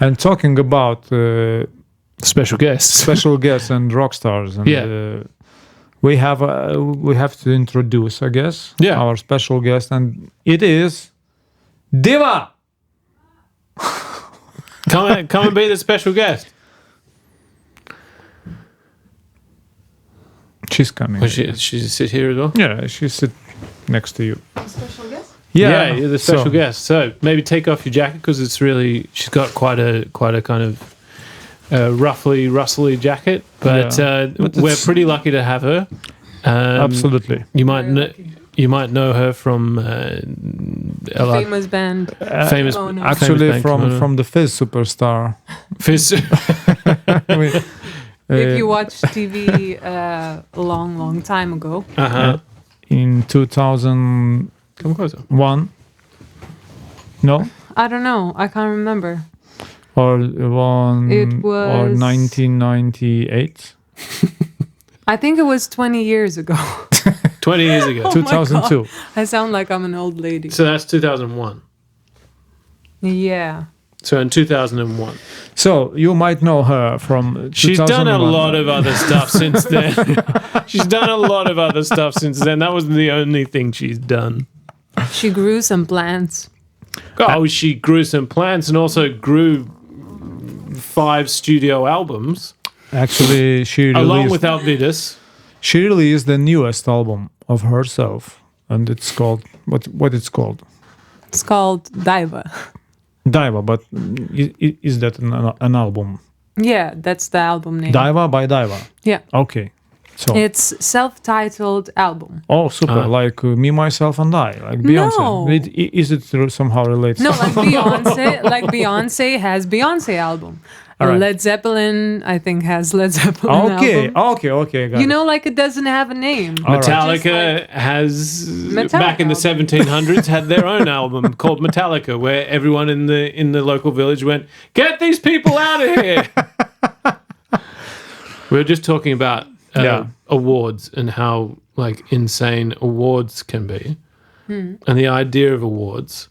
And talking about Special guests. special guests and rock stars, and Yeah. we have to introduce, I guess, Yeah. our special guest, and it is Diva. Come and be the special guest. She's coming. Will she sit here as well? Yeah, she sit next to you. Special guest? Yeah, you're the special so- guest. So maybe take off your jacket because it's really she's got quite a kind of rustly jacket, but, But we're it's- pretty lucky to have her. Absolutely. You might know her from a lot Famous band. famous. Oh, no. Actually, famous band, from the Fizz superstar. Fizz. I mean, If you watched TV a long time ago. Uh-huh. in 2001, Come closer. no, I don't know. I can't remember. or one, It or was- 1998, I think it was 20 years ago. 20 years ago. Oh my 2002. I sound like I'm an old lady. So that's 2001. Yeah. So in 2001. So you might know her from. She's done a 2001. lot of other stuff since then. She's done a lot of other stuff since then. That was the only thing she's done. She grew some plants. Oh, she grew some plants and also grew 5 studio albums Actually, along with Alvidus. she released the newest album of herself, and it's called what it's called. It's called Diva. Diva, but is that an album? Yeah, that's the album name. Diva by Diva. Yeah. Okay. So It's self-titled album. oh, super! Like Me, Myself, and I, like Beyonce. No. Is it somehow related? No, like Beyonce. Like Beyonce has Beyonce album. All right. Led Zeppelin, I think, has Led Zeppelin Okay, album. okay. Got You it. know, like it doesn't have a name. All right. Metallica has back in the album. 1700s had their own album called Metallica, where everyone in the local village went, "Get these people out of here!" We were just talking about awards and how like insane awards can be, and the idea of awards,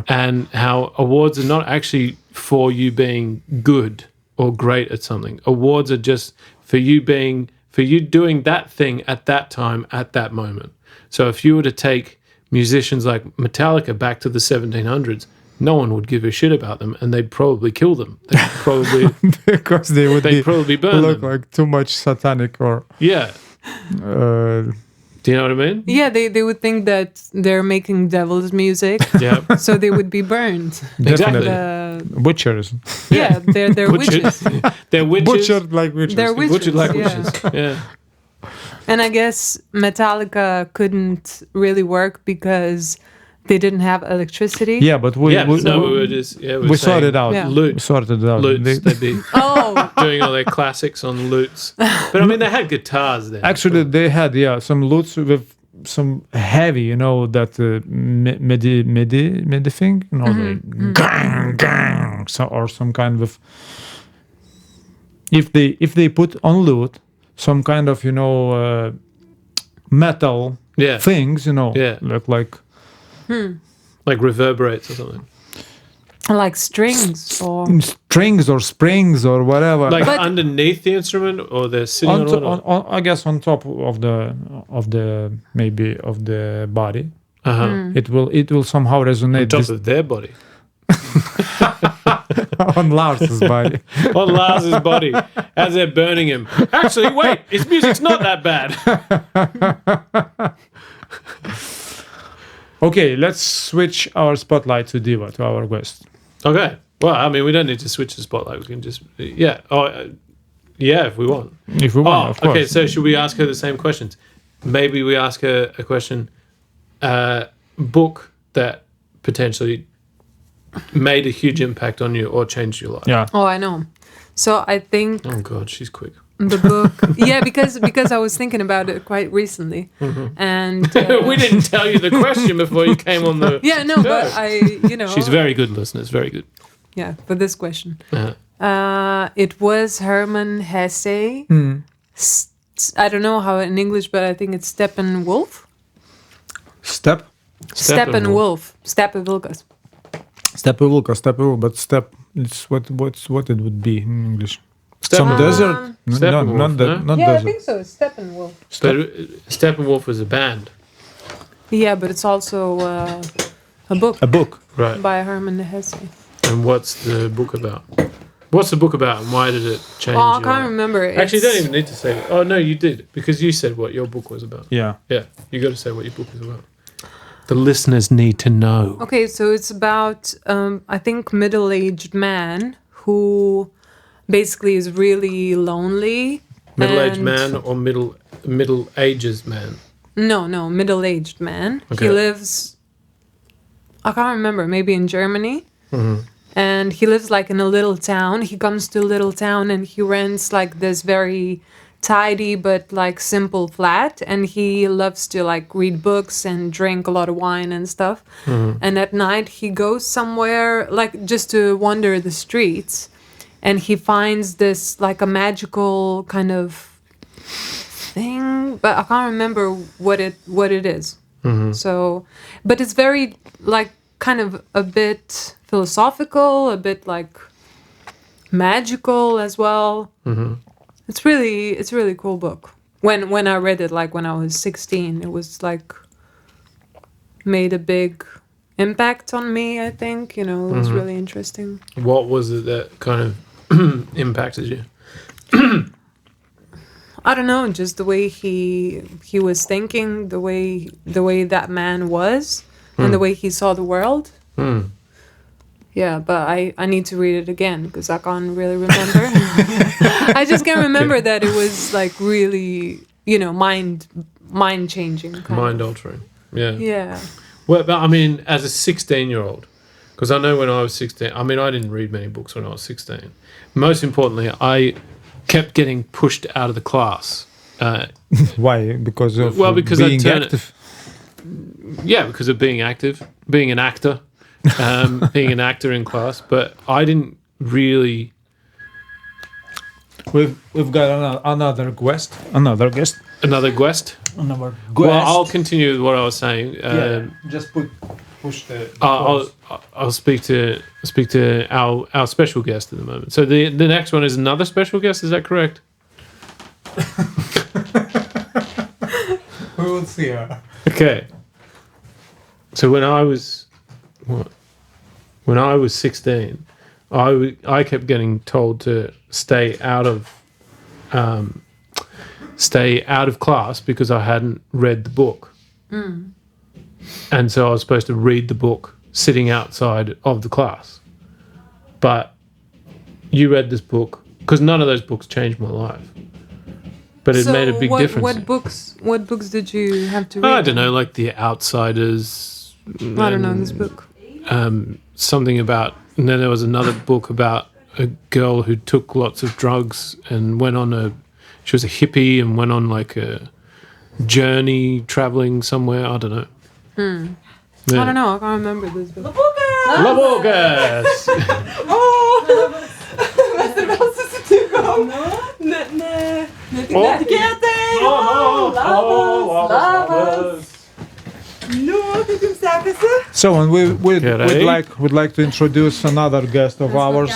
and how awards are not actually for you being good or great at something. Awards are just for you doing that thing at that time at that moment. So if you were to take musicians like Metallica back to the 1700s, no one would give a shit about them, and they'd probably kill them. They'd probably Because they would probably burn look them. like too much satanic or. Yeah. Uh, Do you know what I mean? Yeah, they would think that they're making devil's music, Yeah. so they would be burned. Exactly. Butchers. Yeah, they're witches. They're witches. Butchered like witches. They're witches. Butchered like yeah. witches. Yeah. And I guess Metallica couldn't really work because they didn't have electricity. Yeah, but we were just we sorted it out. Yeah. Loot. We sorted it out. Lutes. They- They'd be Oh, doing all their classics on lutes. But I mean, they had guitars then. Actually, they had some lutes with some heavy, that midi thing, like gang gang, or some kind of. If they put on lute some kind of metal Yeah. things, Yeah. look like Like reverberates or something. like strings or strings or springs or whatever. Like But- underneath the instrument, or they're sitting on, it? I guess on top of the maybe of the body, Uh-huh. it will somehow On resonate top of their body. on Lars's body. On Lars's body as they're burning him. Actually, wait, his music's not that bad. Okay, let's switch our spotlight to Diva, to our guest. Okay. Well, I mean, we don't need to switch the spotlight. We can just, yeah. Oh, yeah, if we want. If we want, of course. Okay, so should we ask her the same questions? Maybe we ask her a question, book that potentially made a huge impact on you or changed your life. Yeah. oh, I know. So I think Oh, God, she's quick. the book, yeah, because I was thinking about it quite recently, and We didn't tell you the question before you came on the... yeah, no, but She's very good, listeners, very good. yeah, for this question. Uh, It was Herman Hesse. I don't know how in English, but I think it's Steppenwolf. Steppenwolf, Steppenwolf. Steppenwolf. but step It's what it would be in English. Some Steppenwolf. desert? No, Steppenwolf, not no? not yeah, I desert. think so. It's Steppenwolf. But Steppenwolf was a band, Yeah, but it's also a book A book. right? by Hermann Hesse. And what's the book about? What's the book about, and why did it change? Oh, I can't remember. Actually, you It's- don't even need to say it. Oh no, you did, because you said what your book was about. Yeah. Yeah, you got to say what your book is about. The listeners need to know. Okay, so it's about I think middle-aged man who basically is really lonely. Middle-aged and- man or middle ages man? No, middle-aged man. Okay. He lives. I can't remember. Maybe in Germany. Mm-hmm. And he lives like in a little town. He comes to a little town and he rents like this very tidy but like simple flat, and he loves to like read books and drink a lot of wine and stuff. And at night he goes somewhere like just to wander the streets, and he finds this like a magical kind of thing, but I can't remember what it is. So, but it's very like kind of a bit philosophical, a bit like magical as well. It's really cool book. When I read it, like when I was 16, it was like made a big impact on me. I think it was really interesting. What was it that kind of impacted you? I don't know, just the way he was thinking, the way that man was, and the way he saw the world. Yeah, but I need to read it again because I can't really remember. I just can remember that it was like really, mind changing. Mind altering. Yeah. Yeah. Well, but I mean, as a 16-year-old, because I know when I was 16, I mean, I didn't read many books when I was 16. Most importantly, I kept getting pushed out of the class. Why? Because of Because I being turned active. Yeah, because of being active, being an actor, being an actor in class. But I didn't really. We've got another guest. Another guest. Another guest. Another guest. Well, I'll continue with what I was saying. Just push the. I'll speak to our special guest at the moment. So the next one is another special guest. Is that correct? We will see. Okay. So when I was 16, I kept getting told to stay out of class because I hadn't read the book. And so I was supposed to read the book sitting outside of the class. But you read this book because none of those books changed my life. But it made a big difference. What books did you have to read? I don't know, like The Outsiders. I don't know this book. Something about, and then there was another book about a girl who took lots of drugs and she was a hippie and went on like a journey traveling somewhere. I don't know. Yeah. I don't know. I can't remember this book. Labogas! So, and we'd G'day. like to introduce another guest of ours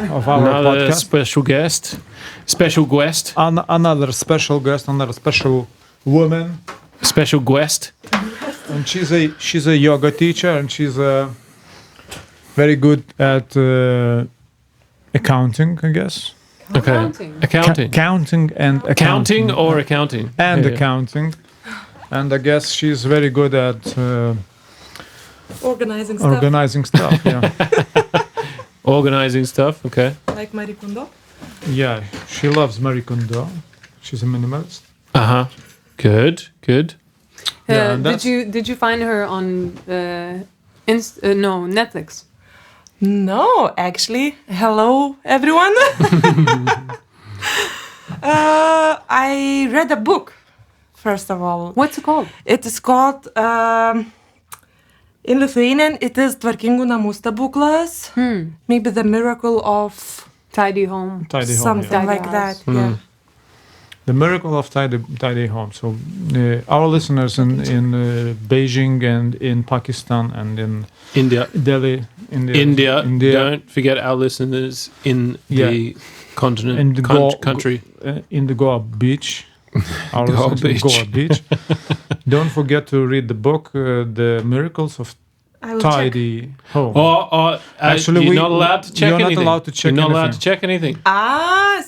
of our Another podcast. special guest. Special guest. Another special guest, another special woman, Special guest. and she's a yoga teacher, and she's very good at accounting, I guess. Okay. Accounting. Counting and Accounting or accounting? and Yeah. accounting, and I guess she's very good at Organizing stuff organizing stuff. Yeah, Organizing stuff. Okay. like Marie Kondo. yeah. She loves Marie Kondo. She's a minimalist. Uh-huh. Good. Yeah, and that's- Did you find her on Netflix? No, actually. Hello, everyone. I read a book, first of all. What's it called? It is called, in Lithuanian, it is Tvarkingų namų stebuklas. Maybe the miracle of Tidy Home. Tidy home. something Yeah. like Tidy that. house. Yeah. The Miracle of Tidy Home. So our listeners in Beijing and in Pakistan and in India. Delhi, India. Don't forget our listeners in the continent, in the country. In the Goa beach. Our Goa listeners in Beach. Goa Beach. Don't forget to read the book, The Miracles of I will check. Tidy Home. Actually, you're not allowed to check you're anything. not allowed to check You're not allowed anything. to check anything.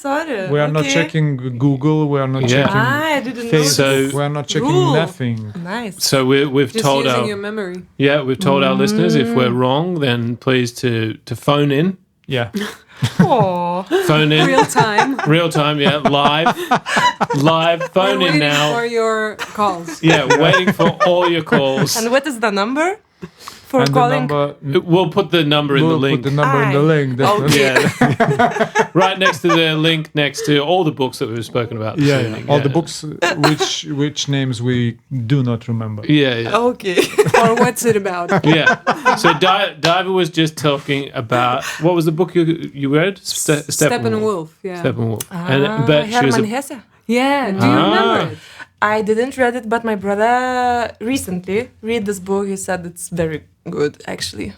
Sorry. We are not Okay. checking Google. We are not Yeah. checking I didn't know. Facebook. So- we are not checking Rule. nothing. Nice. So we've Just told using our your memory. we've told our listeners if we're wrong, then please to phone in, Yeah. Oh, phone in, Real time. real time, live, phone We're in waiting now. for your calls. Waiting for all your calls. and what is the number for And the calling? number. We'll put the number in the We'll link. put the number in the Aye. link. Definitely. Yeah, right next to the link, next to all the books that we've spoken about this Yeah, evening. all the books which names we do not remember. Yeah. Okay. Or what's it about? Yeah. So Diver was just talking about what was the book you read? Steppenwolf. Yeah. Steppenwolf. But she was Herman a, Hesse. Yeah. Do you remember it? I didn't read it, but my brother recently read this book. He said it's very good, actually.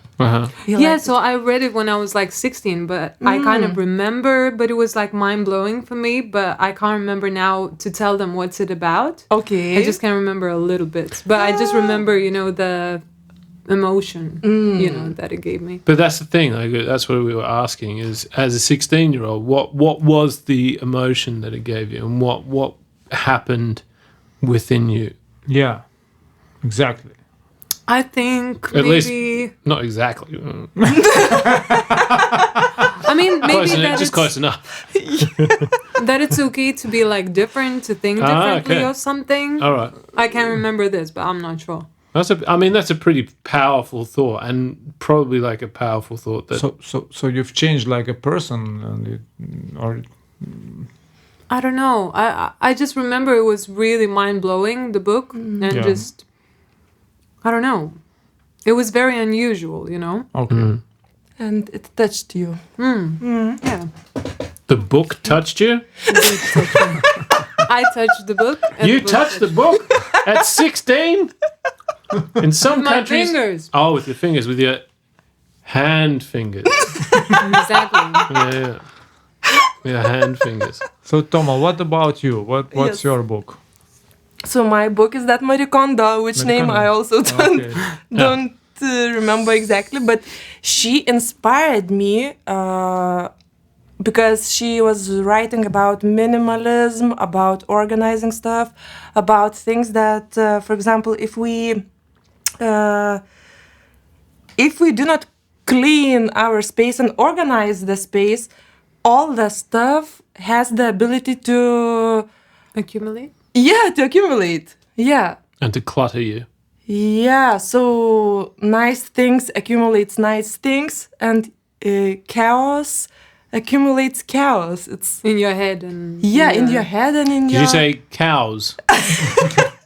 He Yeah, liked so I read it when I was like 16, but I kind of remember, but it was like mind blowing for me. But I can't remember now to tell them what's it about. it. Okay. I just can remember a little bit, but I just remember, the emotion, that it gave me. but that's the thing. Like that's what we were asking is, as a 16-year-old, what was the emotion that it gave you, and what happened within you? Yeah, exactly. I think At least- maybe. Not exactly. I mean, maybe Close enough, that just it's, close enough. that it's okay to be like different, to think differently okay. or something. All right. I can remember this, but I'm not sure. That's a pretty powerful thought, and probably like a powerful thought that. So you've changed like a person, and or I don't know. I just remember it was really mind blowing, the book, and Yeah. just I don't know. It was very unusual, okay. And it touched you. Yeah. The book touched you? I touched the book. And You the book touched the book at 16? In some my countries. fingers. Oh, with your fingers, with your hand fingers. Exactly. Yeah. Your hand fingers. So Toma, what about you? What's Yes. your book? So my book is that Marie Kondo, which name Marie I Kondo. also don't Okay. don't remember exactly, but she inspired me because she was writing about minimalism, about organizing stuff, about things that, for example, if we do not clean our space and organize the space, all the stuff has the ability to accumulate. Yeah. And to clutter you. Yeah, so nice things accumulates nice things, and chaos accumulates chaos. It's In your head and in your head and in Did your. you say cows?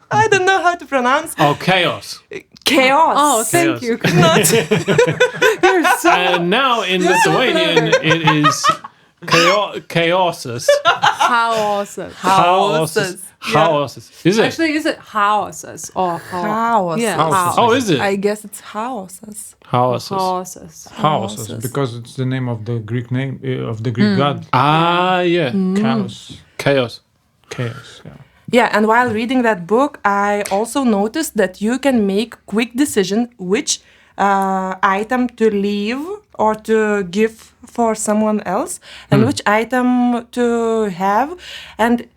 I don't know how to pronounce Oh, chaos. chaos. Oh, thank Chaos. you. Not You're so And now in Lithuanian, it is chaosus. houses. houses. Houses. Is it? Actually, is it houses or Houses. Yeah, Houses. Oh, is it? I guess it's houses. Houses. houses. Houses, Houses. because it's the name of the Greek name of the Greek god. Ah, yeah. Chaos. Chaos. Chaos. Yeah. Yeah, and while reading that book, I also noticed that you can make quick decision which item to leave or to give for someone else, and which item to have. And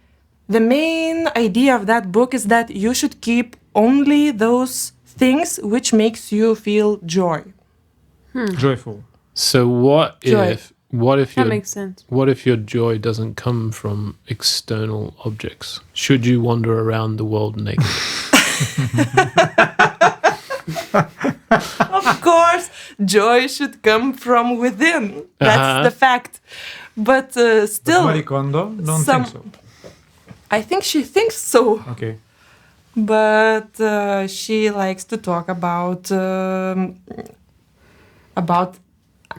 the main idea of that book is that you should keep only those things which makes you feel joy. Joyful. So what Joy. That makes sense. what if your joy doesn't come from external objects? Should you wander around the world naked? Of course, joy should come from within. That's the fact. But still, Marie Kondo? Don't some- think so. I think she thinks so. Okay. But she likes to talk about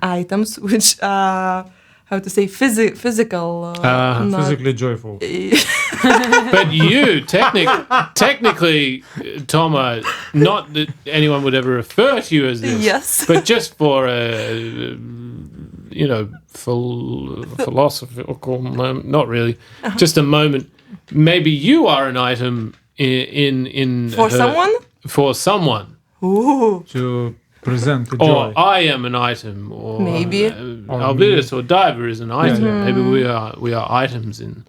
items which how to say physical not- Physically joyful. But you, technically, Toma, not that anyone would ever refer to you as this, Yes. but just for philosophical moment, not really, just a moment. Maybe you are an item in For someone? For someone. Ooh. To present the Or joy. I am an item, or Maybe. Alvidus or Diver is an item. yeah. Maybe we are items in,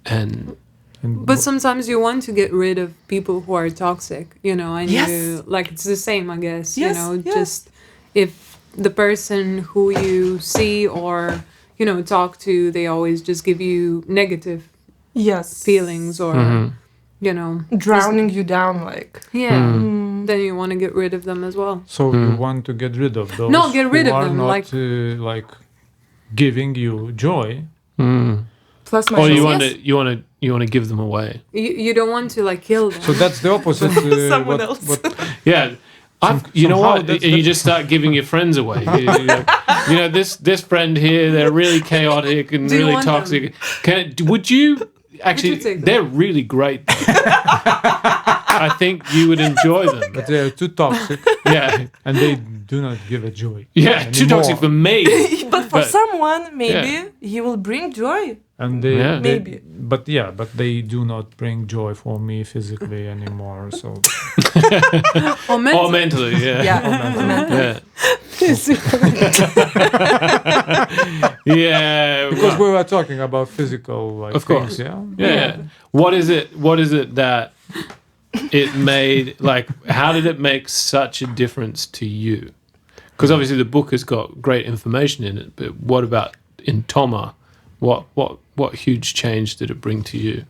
and But sometimes you want to get rid of people who are toxic, you know, and Yes. you like it's the same, I guess. Yes, You know, yes. just if the person who you see or you know talk to, they always just give you negative Yes. feelings or you know, Drowning you down, like. yeah. Then you want to get rid of them as well. So you want to get rid of those No, get rid who of are them, not like- giving you joy. Plus my or you yes. want to give them away. You don't want to like kill them. So that's the opposite. Someone else. Yeah. You know somehow what? that's And you just start giving your friends away. You know, this friend here, they're really chaotic and Do you really want toxic. Would you actually? take them? They're really great. I think you would enjoy them. But they are too toxic Yeah, and they do not give a joy. yeah. Too anymore. toxic for me. But for But- someone, maybe he will bring joy. And they, Yeah. Maybe. but they do not bring joy for me physically anymore. So or Or mental. mentally, yeah. Yeah. Yeah. Yeah. because well, we were talking about physical Of things, course. yeah. yeah. What is it that it made, like, how did it make such a difference to you? Because obviously the book has got great information in it, but what about in Toma? What huge change did it bring to you?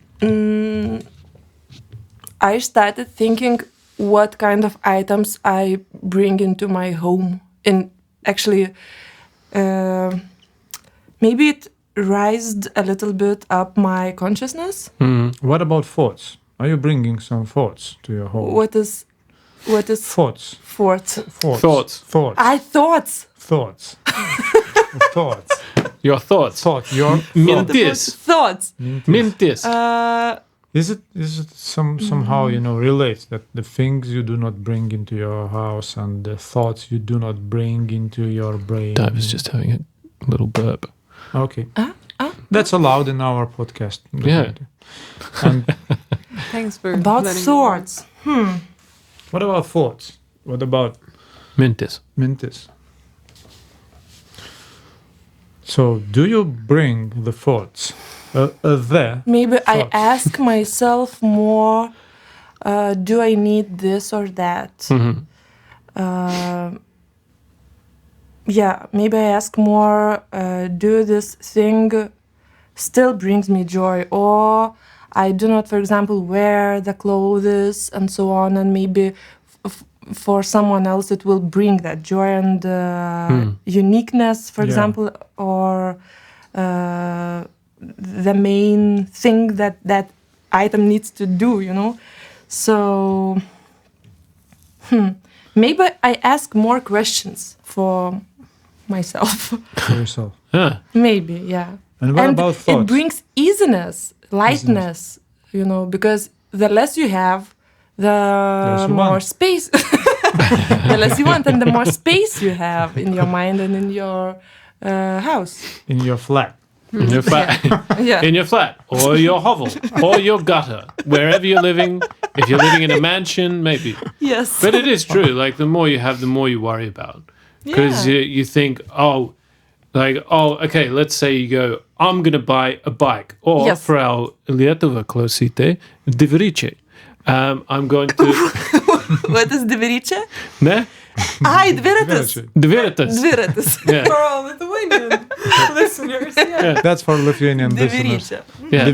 I started thinking what kind of items I bring into my home. And actually, maybe it raised a little bit up my consciousness. What about thoughts? Are you bringing some thoughts to your home? What is Thoughts. thoughts? Thoughts. Thoughts. Thoughts. Thoughts. Thoughts. Your thoughts. Thought. Your Mintis. Thoughts. Mintis. Is it somehow relates that the things you do not bring into your house and the thoughts you do not bring into your brain? Dave was just having a little burp. Okay. That's allowed in our podcast. Yeah. And Thanks for About letting me thoughts. what about thoughts? What about Mintis. Mintis? So, do you bring the thoughts there? Maybe I Thoughts. ask myself more, do I need this or that? Yeah, maybe I ask more, do this thing still brings me joy? Or I do not, for example, wear the clothes and so on, and maybe for someone else it will bring that joy and uniqueness, for Yeah. example, or the main thing that item needs to do, So maybe I ask more questions for myself. For yourself. Yeah. Maybe, yeah. And what about thoughts? it brings easiness, lightness, because the less you have, the Less you more want. space, the less you want, and the more space you have in your mind and in your house. In your flat. In your flat. Yeah. In your flat, or your hovel, or your gutter, wherever you're living. If you're living in a mansion, maybe. Yes. But it is true. Like, the more you have, the more you worry about. Because Yeah. you think, okay, let's say you go, I'm going to buy a bike. Or Yes. for our Lietuvą klausite, dviračiai. I'm going to... What is dviračia? Ne? Ai, dviratis. Dviratas. Dviratis. Yeah. For all Lithuanian listeners, yeah. That's for Lithuanian listeners. Dviračia. Yeah.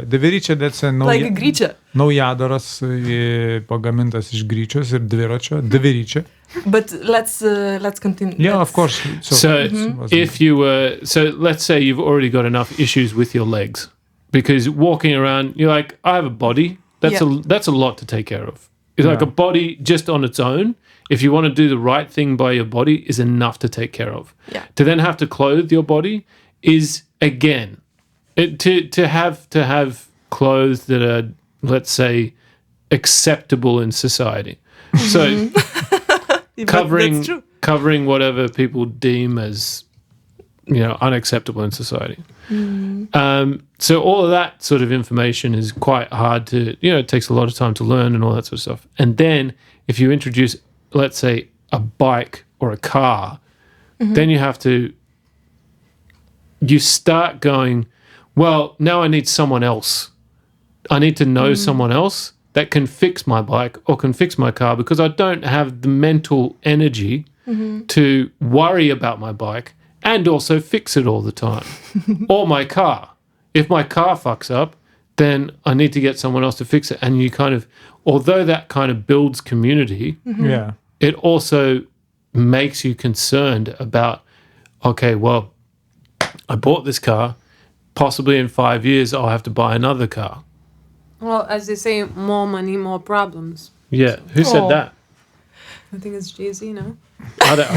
Dviračia, that's a Like gryčia. naujadaras pagamintas iš gryčios ir dviračio. Dviračia. But let's continue. Yeah, of course. So if you were, let's say you've already got enough issues with your legs, because walking around, you're like, I have a body. That's a lot to take care of. It's like a Yeah. body just on its own. If you want to do the right thing by your body, is enough to take care of. Yeah. To then have to clothe your body is again to have clothes that are, let's say, acceptable in society. So That's true. covering whatever people deem as, unacceptable in society. So all of that sort of information is quite hard to, it takes a lot of time to learn and all that sort of stuff. And then if you introduce, let's say, a bike or a car, then you start going, well, now I need someone else. I need to know someone else that can fix my bike or can fix my car, because I don't have the mental energy to worry about my bike and also fix it all the time. Or my car. If my car fucks up, then I need to get someone else to fix it. And you kind of, although that kind of builds community, Yeah. it also makes you concerned about, okay, well, I bought this car. Possibly in 5 years, I'll have to buy another car. Well, as they say, more money, more problems. Yeah. Who said Oh. that? I think it's Jay-Z, no? I don't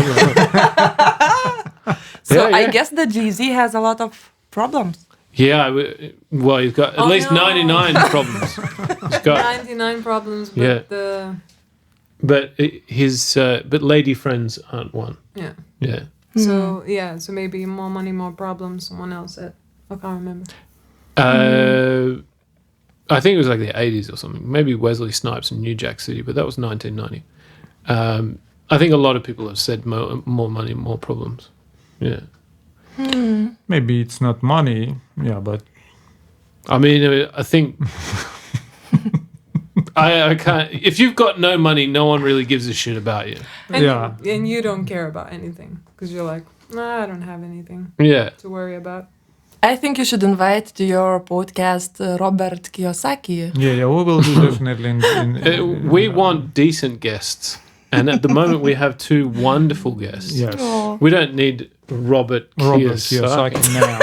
know. So Yeah, I yeah. guess the Jay-Z has a lot of problems. Yeah, well, he's got at least no. 99 problems. He's got, 99 problems, but Yeah. but lady friends aren't one. yeah. Yeah. So, so maybe more money, more problems, someone else said. I can't remember. I think it was like the 80s or something. Maybe Wesley Snipes in New Jack City, but that was 1990. I think a lot of people have said more money, more problems. Yeah. Maybe it's not money. Yeah, but I mean, I think I can't. If you've got no money, no one really gives a shit about you. And Yeah. and you don't care about anything because you're like, nah, I don't have anything Yeah. to worry about. I think you should invite to your podcast Robert Kiyosaki. yeah, we will do definitely. We want decent guests, and at the moment we have two wonderful guests. Yes. Oh. We don't need Robert Kiyosaki. now.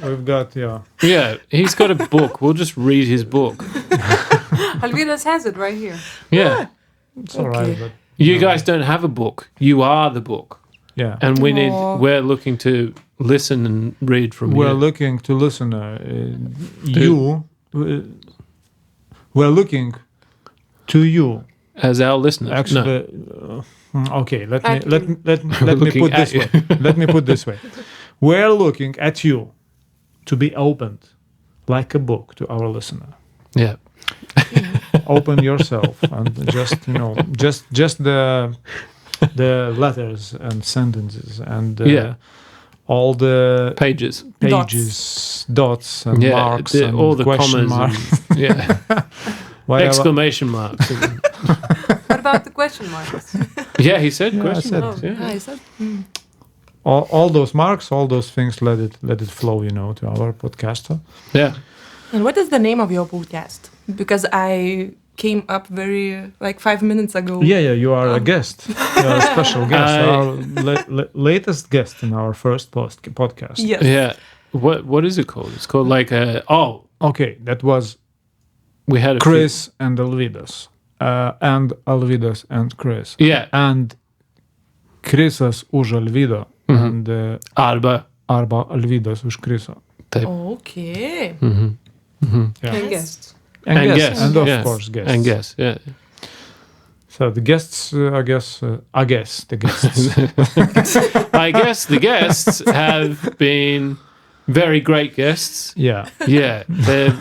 We've got Yeah, he's got a book. We'll just read his book. Alvidas has it right here. Yeah. it's all right, but You guys don't have a book. You are the book. yeah. And Aw. we're looking to listen and read from We're you. looking to listen. We're looking to you. As our listeners. Actually, okay. Let me At let you. let let me Looking put at this you. way. Let me put this way. We're looking at you to be opened like a book to our listener. Yeah. Open yourself and just the letters and sentences and all the Pages. pages, dots and Yeah. marks and all the question commas. marks. And, yeah. Whatever. Exclamation marks. What about the question marks? Yeah, he said Yeah, I question said marks. it. Yeah. I said, all those marks, all those things, let it flow, to our podcaster. Yeah. and what is the name of your podcast? Because I came up very, 5 minutes ago. Yeah, you are a guest. You are a special guest. Our latest guest in our first podcast. Yes. Yeah. What is it called? It's called Okay, that was we had a Chris and Alvidas. And Alvidas and Chris. Yeah. And Chrisas už Alvido. And Arba. arba Alvidas už Chriso. Okay. Yeah. And guests. And guests. guests. And of yeah. course guests. And guests. Yeah. So the guests, I guess the guests. I guess the guests have been very great guests. Yeah. Yeah, they're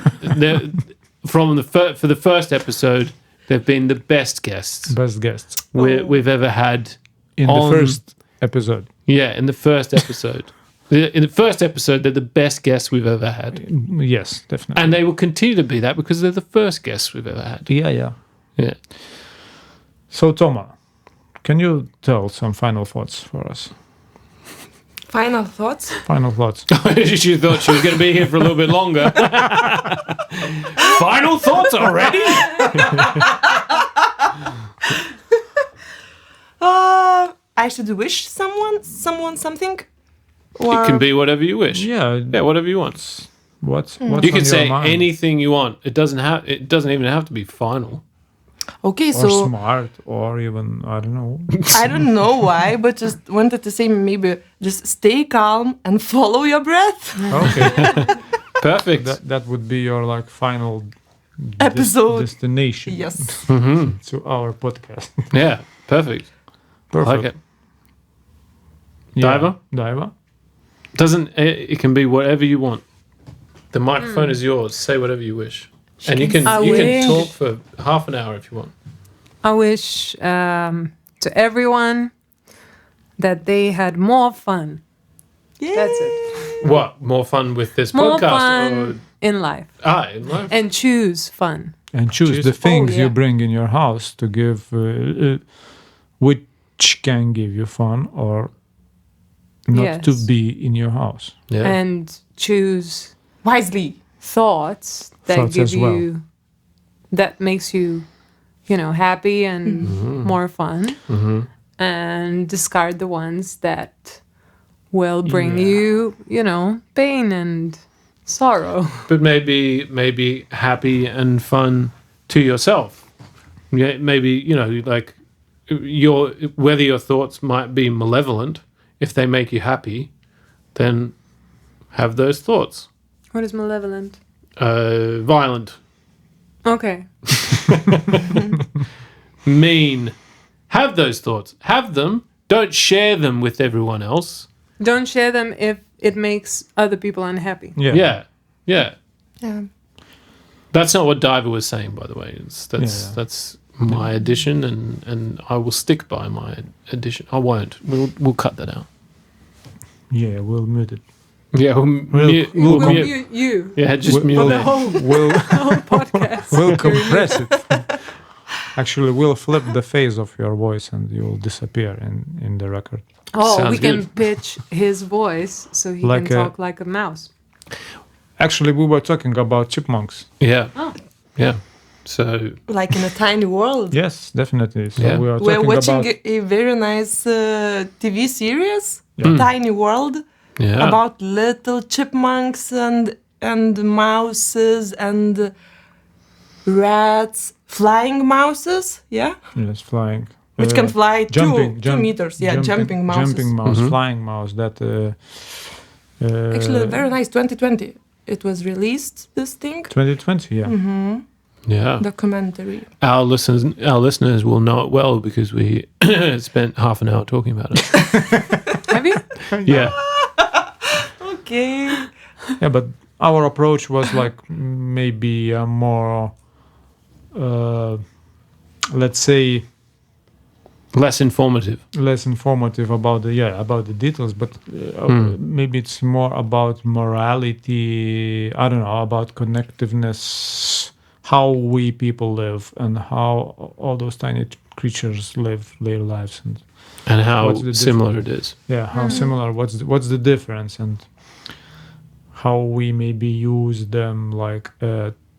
for the first episode, they've been the best guests Best guests. we've ever had. In On- the first episode. Yeah, in the first episode. In the first episode, they're the best guests we've ever had, Yes, definitely. and they will continue to be that because they're the first guests we've ever had. Yeah. Yeah. So, Toma, can you tell some final thoughts for us? Final thoughts? Final thoughts. She thought she was going to be here for a little bit longer. Final thoughts already? I should wish someone something? Or It can be whatever you wish. Yeah. Yeah, whatever you want. What's You on can your say mind? anything you want. It doesn't even have to be final. Okay, Or so smart, or even, I don't know. I don't know why, but just wanted to say maybe just stay calm and follow your breath. Okay. Perfect. That would be your like final Episode. destination. Yes. To our podcast. Yeah, perfect. Perfect. Like it. Yeah. Diver. It can be whatever you want. The microphone is yours. Say whatever you wish. And you can I wish. talk for half an hour if you want. I wish to everyone that they had more fun. Yay. That's it. What? More fun with this More podcast? fun in life. In life? And choose fun. And choose the things you bring in your house to give, which can give you fun or not to be in your house. Yeah. And choose Wisely. thoughts that Thoughts give as well. you, that makes you, happy and more fun. And discard the ones that will bring you, pain and sorrow. But maybe happy and fun to yourself. Yeah, maybe like whether your thoughts might be malevolent, if they make you happy, then have those thoughts. What is malevolent? Violent, Okay. mean. Have those thoughts. Have them. Don't share them with everyone else. Don't share them if it makes other people unhappy. Yeah. Yeah. That's not what Diver was saying, by the way. That's my addition, and I will stick by my addition. I won't. We'll cut that out. Yeah, we'll mute it. Yeah, we'll mute. We'll mute. mute you. Yeah, just mute The that. whole, We'll whole podcast. we'll compress it. Actually, we'll flip the phase of your voice and you'll disappear in the record. Oh, Sounds we can good. pitch his voice so he Like can a- talk like a mouse. Actually, we were talking about chipmunks. Yeah. Oh. Yeah. So Like in a tiny world. Yes, definitely. So Yeah. we are We're talking watching about a very nice TV series, Yeah. Tiny World, yeah. about little chipmunks and mouses and rats, flying mouses, yeah, flying. which can fly jumping, 2 meters, yeah, jumping mouses. Jumping mouse, flying mouse. That Actually, very nice. 2020, it was released. This thing 2020. Yeah. Yeah. documentary. Our listeners will know it well because we spent half an hour talking about it. Have you? Yeah. Okay. Yeah, but our approach was like maybe a more, let's say, Less informative. less informative about the details, but maybe it's more about morality. I don't know, about connectiveness, how we people live, and how all those tiny creatures live their lives, and And how What's the similar it is. how similar. What's the difference, and how we maybe use them like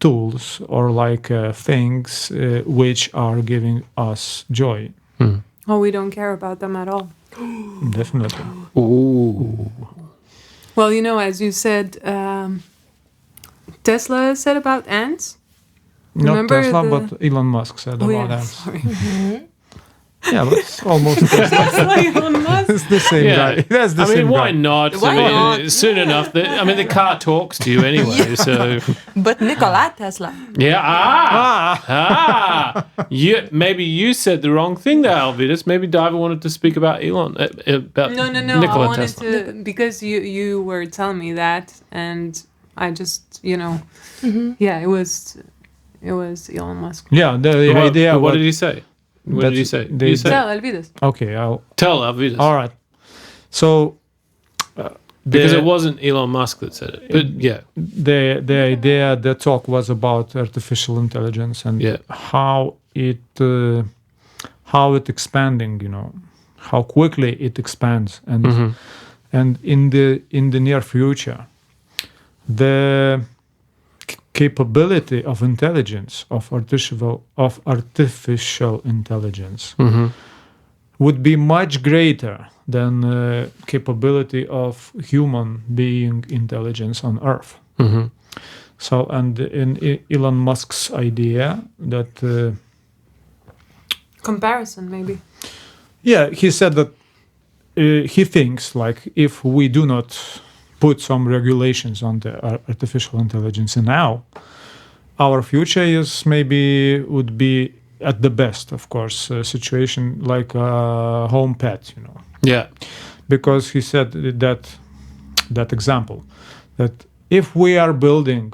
tools or like things which are giving us joy. Oh, we don't care about them at all. Definitely. Ooh. Well, as you said, Tesla said about ants. Not Remember Tesla, the- but Elon Musk said Oh, about yeah, that. sorry. Yeah, but it's almost Tesla. Elon Musk. It's the same Yeah. guy. That's the I same mean, why guy. not? Why not? Soon enough. The car talks to you anyway. So But Nikola Tesla. yeah. Maybe you said the wrong thing there, Alvidas. Maybe Diver wanted to speak about Elon. About No. Nikola I wanted Tesla. to because you were telling me that, and I just yeah, it was Elon Musk. Yeah, the idea. What did he say? What did he That's- say? they- You say? Tell Elvidas. Okay, I'll. Tell Alvidas. All right. So. Because the- it wasn't Elon Musk that said it. But yeah. the idea, the talk was about artificial intelligence and Yeah. how it expanding, how quickly it expands, and and in the near future, the capability of intelligence of artificial intelligence would be much greater than capability of human being intelligence on Earth. So, and in Elon Musk's idea that, Comparison, maybe. he said that he thinks like if we do not put some regulations on the artificial intelligence. And now our future is maybe would be at the best, of course, a situation like a home pet, Yeah. because he said that example that if we are building,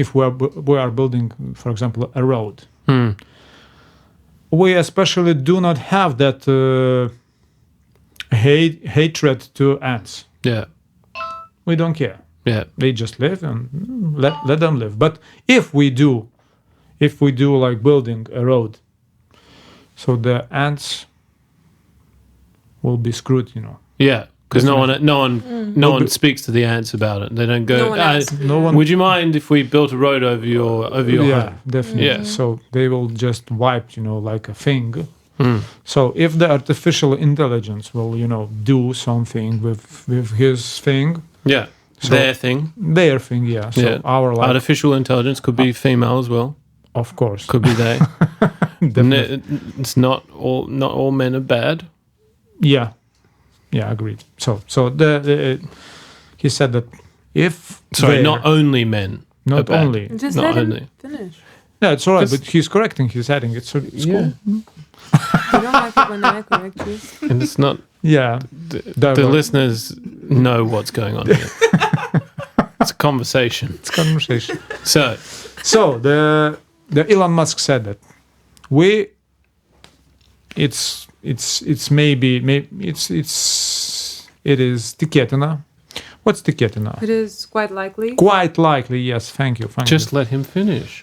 for example, a road, we especially do not have that hatred to ants. Yeah. We don't care. Yeah. They just live and let them live. But if we do like building a road, so the ants will be screwed, Yeah. Because no one speaks to the ants about it. They don't go. No one asks. No one. Would you mind if we built a road over your Yeah, home? definitely. Yeah. So they will just wipe, like a thing. So if the artificial intelligence will, do something with his thing, Yeah. So- Their thing. their thing, yeah. So Yeah. our life, Artificial intelligence could be female as well. of course, Could be they. definitely. It's not all men are bad. Yeah, agreed. So he said that if Sorry, they're- not only men. are not bad. only, Just Not let him only. finish. yeah, it's all right, Just- but he's correcting. He's adding it's cool. You don't like it when I correct you. And it's not. Yeah, The listeners know what's going on here. It's a conversation. it's conversation. So, So the Elon Musk said that it's maybe it is tikėtina. What's tikėtina? It is quite likely. Quite likely, yes. Thank you. just let him finish.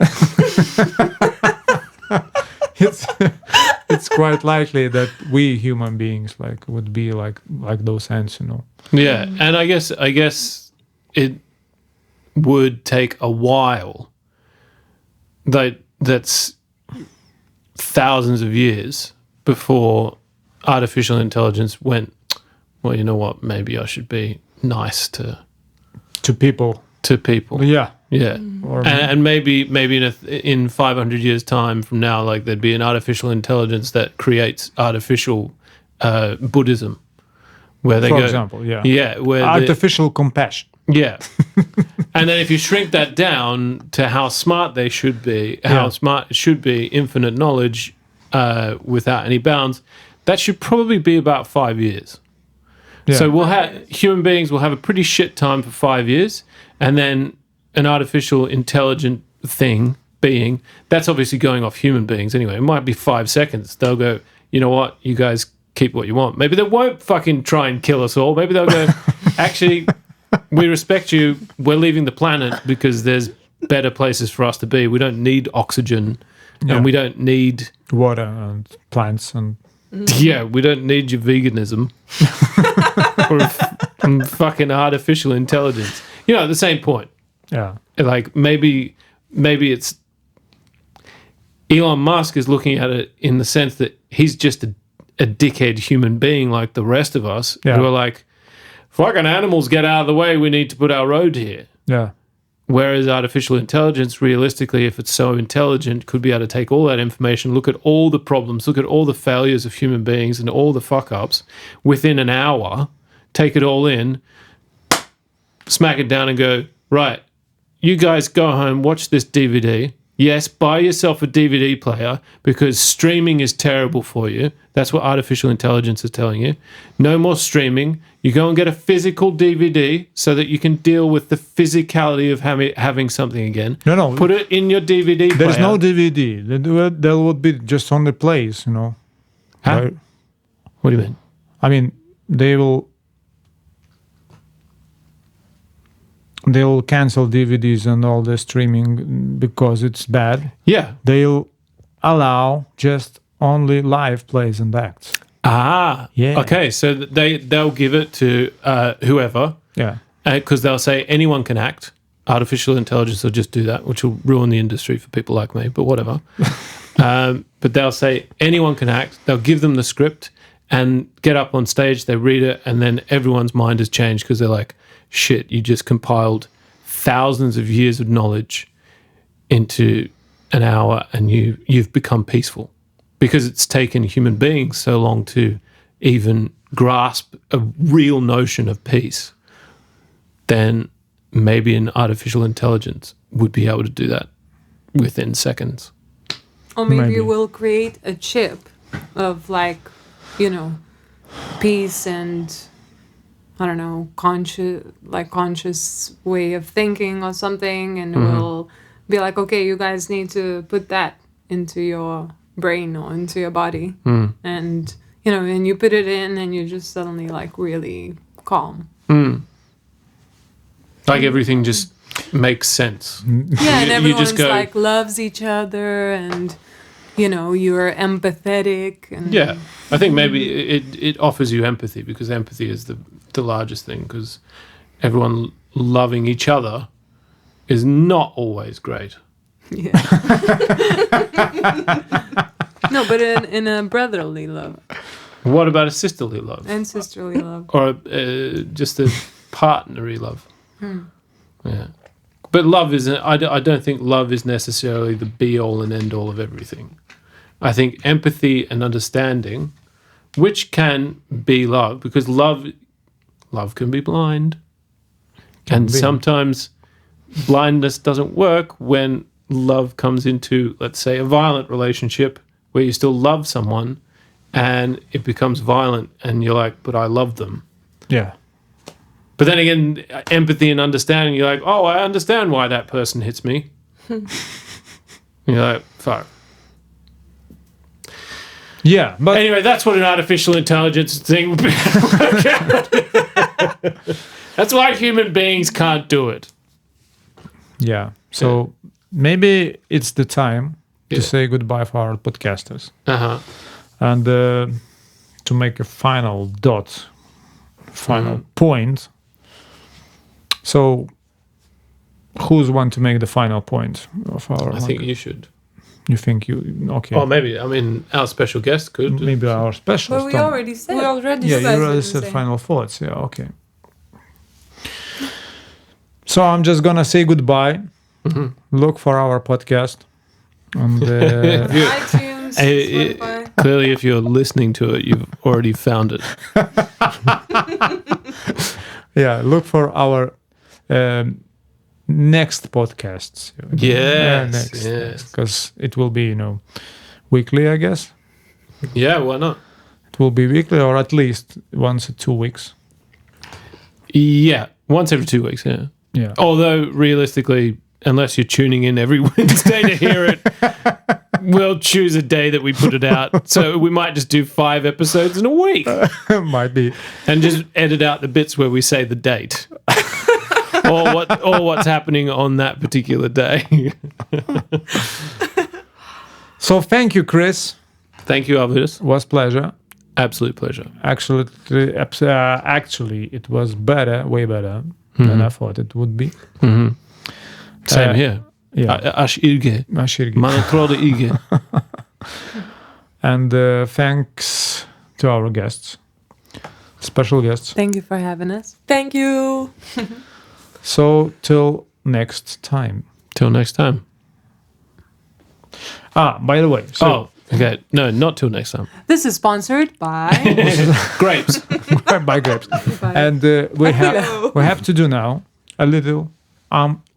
It's quite likely that we human beings would be like those ants, Yeah, and I guess it would take a while. That's thousands of years before artificial intelligence went, well, you know what? Maybe I should be nice to people. Yeah. Yeah, Or and maybe in 500 years' time from now, like there'd be an artificial intelligence that creates artificial Buddhism, where they for go, example, yeah. where Artificial compassion. yeah, and then if you shrink that down to how smart they should be, how Yeah. smart it should be, infinite knowledge without any bounds, that should probably be about 5 years. Yeah. So human beings will have a pretty shit time for 5 years, and then an artificial intelligent being, that's obviously going off human beings anyway. It might be 5 seconds. They'll go, you know what, you guys keep what you want. Maybe they won't fucking try and kill us all. Maybe they'll go, actually, we respect you. We're leaving the planet because there's better places for us to be. We don't need oxygen, Yeah. and we don't need Water and plants and we don't need your veganism or fucking artificial intelligence. At the same point. yeah. Like maybe it's Elon Musk is looking at it in the sense that he's just a dickhead human being like the rest of us Yeah. who are like, fucking animals, get out of the way, we need to put our road here. Yeah. Whereas artificial intelligence, realistically, if it's so intelligent, could be able to take all that information, look at all the problems, look at all the failures of human beings and all the fuck-ups within an hour, take it all in, smack it down and go, right, you guys go home, watch this DVD. Yes, buy yourself a DVD player because streaming is terrible for you. That's what artificial intelligence is telling you. No more streaming. You go and get a physical DVD so that you can deal with the physicality of having something again. No. Put it in your DVD player. There's no DVD. There would be just only plays, Huh? Right? What do you mean? I mean, they'll cancel DVDs and all the streaming because it's bad. Yeah. They'll allow just only live plays and acts. Ah. Yeah. Okay, so they'll give it to whoever. Yeah. Because they'll say anyone can act. Artificial intelligence will just do that, which will ruin the industry for people like me, but whatever. But they'll say anyone can act. They'll give them the script and get up on stage, they read it, and then everyone's mind has changed because they're like, shit, you just compiled thousands of years of knowledge into an hour and you've become peaceful. Because it's taken human beings so long to even grasp a real notion of peace. then maybe an artificial intelligence would be able to do that within seconds. Or maybe Maybe. we'll create a chip of like, you know, peace and I don't know, conscious way of thinking or something, and we'll be like, okay, you guys need to put that into your brain or into your body, and you know, and you put it in, and you're just suddenly like really calm. Like everything just makes sense. Yeah, and you everyone's just go- like loves each other, and you know, you're empathetic. And Yeah, I think maybe it offers you empathy, because empathy is the largest thing, because everyone loving each other is not always great. Yeah. No, but in a brotherly love What about a sisterly love? and sisterly love. Or just a partnery love? Yeah. But love isn't, I don't think love is necessarily the be-all and end-all of everything. I think empathy and understanding, which can be love, because love can be blind. And be. sometimes blindness doesn't work when love comes into, let's say, a violent relationship where you still love someone and it becomes violent and you're like, but I love them. Yeah. But then again, empathy and understanding, you're like, oh, I understand why that person hits me. You're like, fuck. Yeah, but Anyway, that's what an artificial intelligence thing would be. That's why human beings can't do it. yeah. So maybe it's the time Yeah. to say goodbye for our podcasters Uh-huh. and to make a final point. So, who's want to make the final point of our? I think you should. you think you okay? Or maybe, I mean, our special guest could. Maybe our special. But we Tom. already said. We already Yeah, you you guys already didn't said say. final thoughts. Yeah, okay. So I'm just gonna say goodbye. Look for our podcast on the iTunes, Spotify. Clearly, if you're listening to it, you've already found it. yeah. Look for our next podcasts. Yes, next, yes. because it will be weekly, I guess. Yeah, why not? It will be weekly or at least once in 2 weeks. Yeah, once every 2 weeks, yeah. Yeah. Although, realistically, unless you're tuning in every Wednesday to hear it, we'll choose a day that we put it out. So we might just do 5 episodes in a week Might be. and just edit out the bits where we say the date. or what's happening on that particular day. So thank you, Chris. Thank you, Alvis. It was pleasure. Absolute pleasure. Actually, it was better, way better than I thought it would be. Same here. Yeah. Ash ilge. Ashirgi. Manakrode ilge. And thanks to our guests, special guests. Thank you for having us. Thank you. So till next time. Till next time. By the way, so Oh, okay. No, not till next time. This is sponsored by. Grapes. by grapes. And we have to do now a little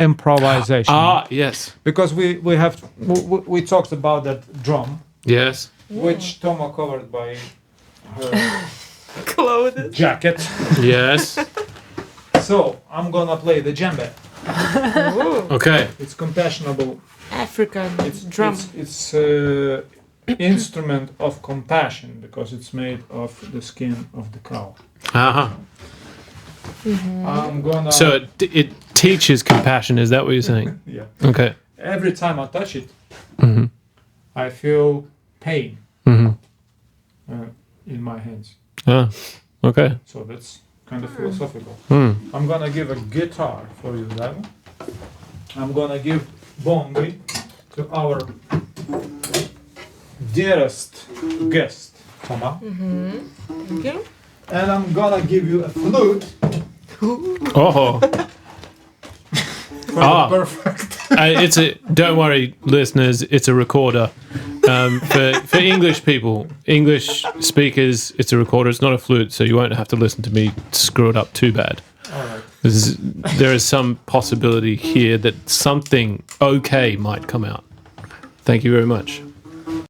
improvisation Yes. because we talked about that drum Yes. which Toma covered by her Clothes. jacket. Yes. So I'm gonna play the djembe. Okay. It's compassionable. African It's drum. It's instrument of compassion because it's made of the skin of the cow. Uh-huh. I'm gonna. So it teaches compassion. Is that what you're saying? Yeah. Okay. Every time I touch it, Mhm. I feel pain Mhm. in my hands. Ah. Okay. So that's kind of philosophical. Hmm. I'm gonna give a guitar for you, Daiva. I'm gonna give bongi to our dearest guest, Toma. Okay. And I'm gonna give you a flute. Oh. Ah. Perfect. It's a. Don't worry, listeners. It's a recorder. For English people, English speakers, it's a recorder. It's not a flute, so you won't have to listen to me screw it up too bad. All right. There is some possibility here that something okay might come out. Thank you very much.